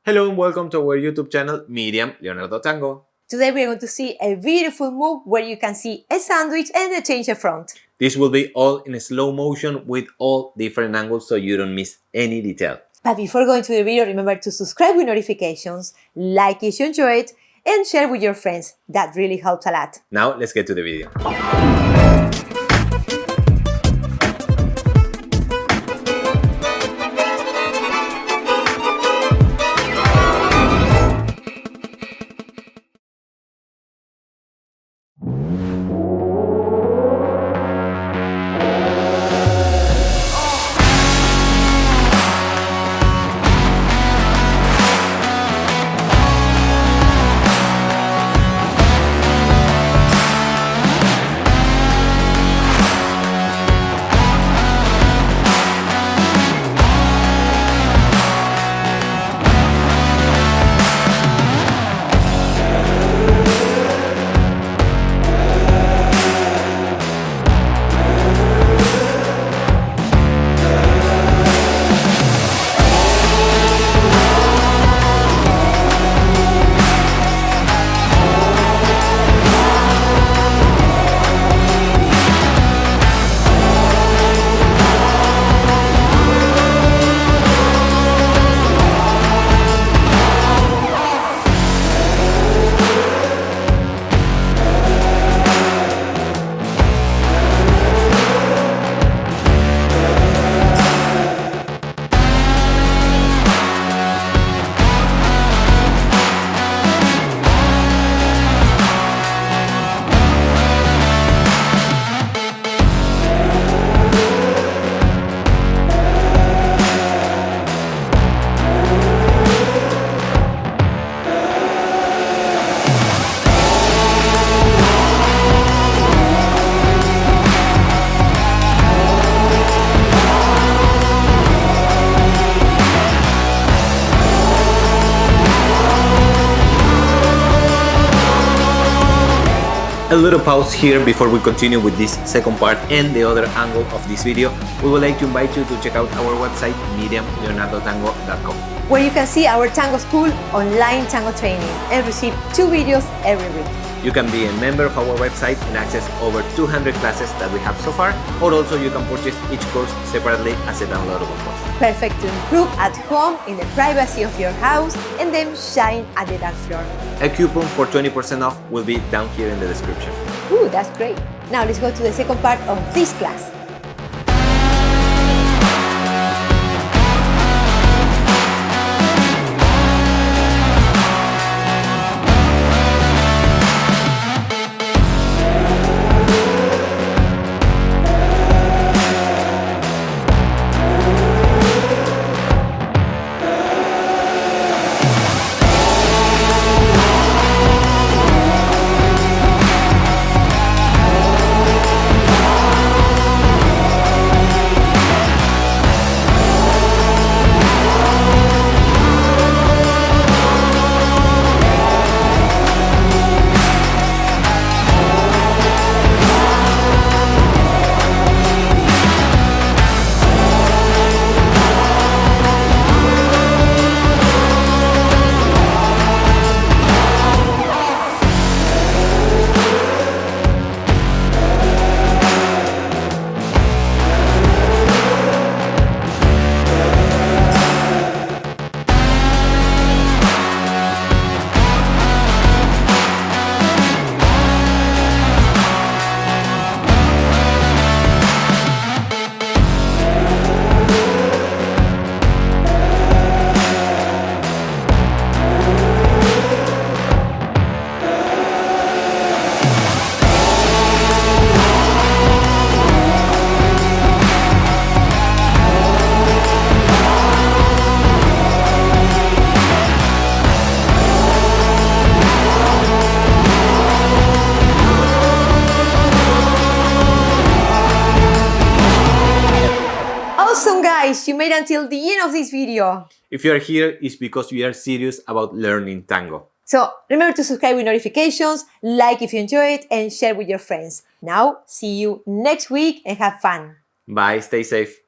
Hello and welcome to our YouTube channel, Miriam, Leonardo Tango. Today we are going to see a beautiful move where you can see a sandwich and a change of front. This will be all in slow motion with all different angles so you don't miss any detail. But before going to the video, remember to subscribe with notifications, like if you enjoy it, and share with your friends. That really helps a lot. Now let's get to the video. A little pause here before we continue with this second part and the other angle of this video. We would like to invite you to check out our website, miriamleonardotango.com, where you can see our tango school online tango training and receive 2 videos every week. You can be a member of our website and access over 200 classes that we have so far, or also you can purchase each course separately as a downloadable course. Perfect to improve at home in the privacy of your house and then shine at the dance floor. A coupon for 20% off will be down here in the description. Ooh, that's great. Now let's go to the second part of this class. Guys, you made it until the end of this video. If you are here, it's because we are serious about learning tango. So remember to subscribe with notifications, like if you enjoy it, and share with your friends. Now, see you next week and have fun. Bye, stay safe.